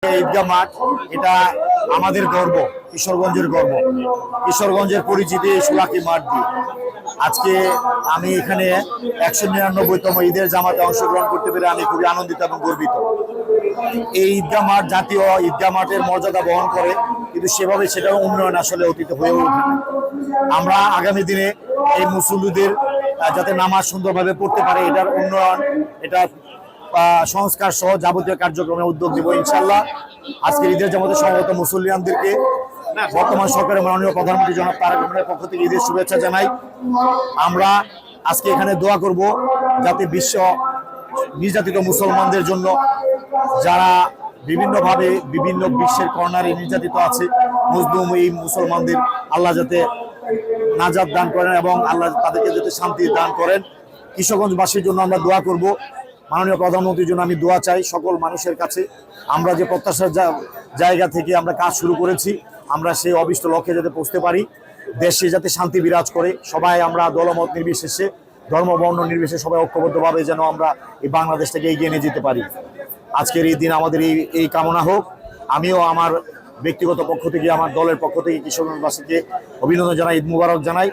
ঈদগাহ মাঠ এটা আমাদের গর্ব, কিশোরগঞ্জের গর্ব, কিশোরগঞ্জের পরিচিতি এই সোলাকি মাঠ দিয়ে। আজকে আমি এখানে ১৯৯তম ঈদের জামাতে অংশগ্রহণ করতে পেরে আমি খুবই আনন্দিত এবং গর্বিত। এই ঈদগাহ মাঠ জাতীয় ঈদগাহ মাঠের মর্যাদা বহন করে, কিন্তু সেভাবে সেটার উন্নয়ন আসলে অতীত হয়ে ওঠে না। আমরা আগামী দিনে এই মুসল্লিদের যাতে নামাজ সুন্দরভাবে পড়তে পারে, এটার উন্নয়ন, এটা সংস্কার সহ যাবতীয় কার্যক্রমে উদ্যোগ দেব ইনশাল্লাহ। আজকের ঈদের জামাতে সমবেত মুসল্লিয়ানদেরকে বর্তমান সরকারের মাননীয় প্রধানমন্ত্রী জনাব তারেক রহমানের পক্ষ থেকে ঈদের শুভেচ্ছা জানাই। আমরা আজকে এখানে দোয়া করব যাতে বিশ্ব নির্যাতিত মুসলমানদের জন্য, যারা বিভিন্নভাবে বিভিন্ন বিশ্বের কর্নারে নির্যাতিত আছে, মজলুম এই মুসলমানদের আল্লাহ যাতে নাজাত দান করেন এবং আল্লাহ তাদেরকে যাতে শান্তি দান করেন। কিশোরগঞ্জবাসীর জন্য আমরা দোয়া করব। মাননীয় প্রধানমন্ত্রীর জন্য আমি দোয়া চাই সকল মানুষের কাছে। আমরা যে প্রত্যাশার জায়গা থেকে আমরা কাজ শুরু করেছি, আমরা সেই অভিষ্ট লক্ষ্যে যাতে পৌঁছতে পারি, দেশে যাতে শান্তি বিরাজ করে, সবাই আমরা দলমত নির্বিশেষে, ধর্ম বর্ণ নির্বিশেষে সবাই ঐক্যবদ্ধভাবে যেন আমরা এই বাংলাদেশটাকে এগিয়ে নিয়ে যেতে পারি। আজকের এই দিন আমাদের এই কামনা হোক। আমিও আমার ব্যক্তিগত পক্ষ থেকে, আমার দলের পক্ষ থেকে কিশোরগঞ্জবাসীকে অভিনন্দন জানাই, ঈদ মুবারক জানাই।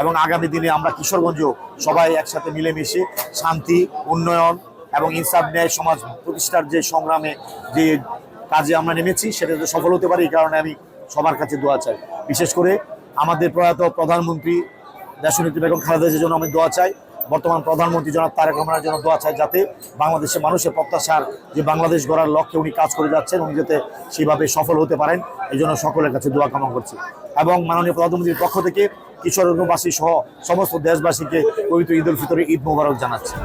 এবং আগামী দিনে আমরা কিশোরগঞ্জও সবাই একসাথে মিলেমিশে শান্তি, উন্নয়ন এবং ইনসাফ ন্যায় সমাজ প্রতিষ্ঠার যে সংগ্রামে, যে কাজে আমরা নেমেছি, সেটাতে সফল হতে পারি। এই কারণে আমি সবার কাছে দোয়া চাই। বিশেষ করে আমাদের প্রয়াত প্রধানমন্ত্রী দেশনেত্রী বেগম খালেদা জিয়ার জন্য আমি দোয়া চাই। বর্তমান প্রধানমন্ত্রী জনাব তারেক রহমানের জন্য দোয়া চাই, যাতে বাংলাদেশের মানুষের প্রত্যাশার যে বাংলাদেশ গড়ার লক্ষ্যে উনি কাজ করে যাচ্ছেন, উনি যাতে সেইভাবে সফল হতে পারেন, এই জন্য সকলের কাছে দোয়া কামনা করছি। এবং মাননীয় প্রধানমন্ত্রীর পক্ষ থেকে কিশোরগঞ্জবাসী সহ সমস্ত দেশবাসীকে পবিত্র ঈদ উল ফিতরের ঈদ মোবারক জানাচ্ছি।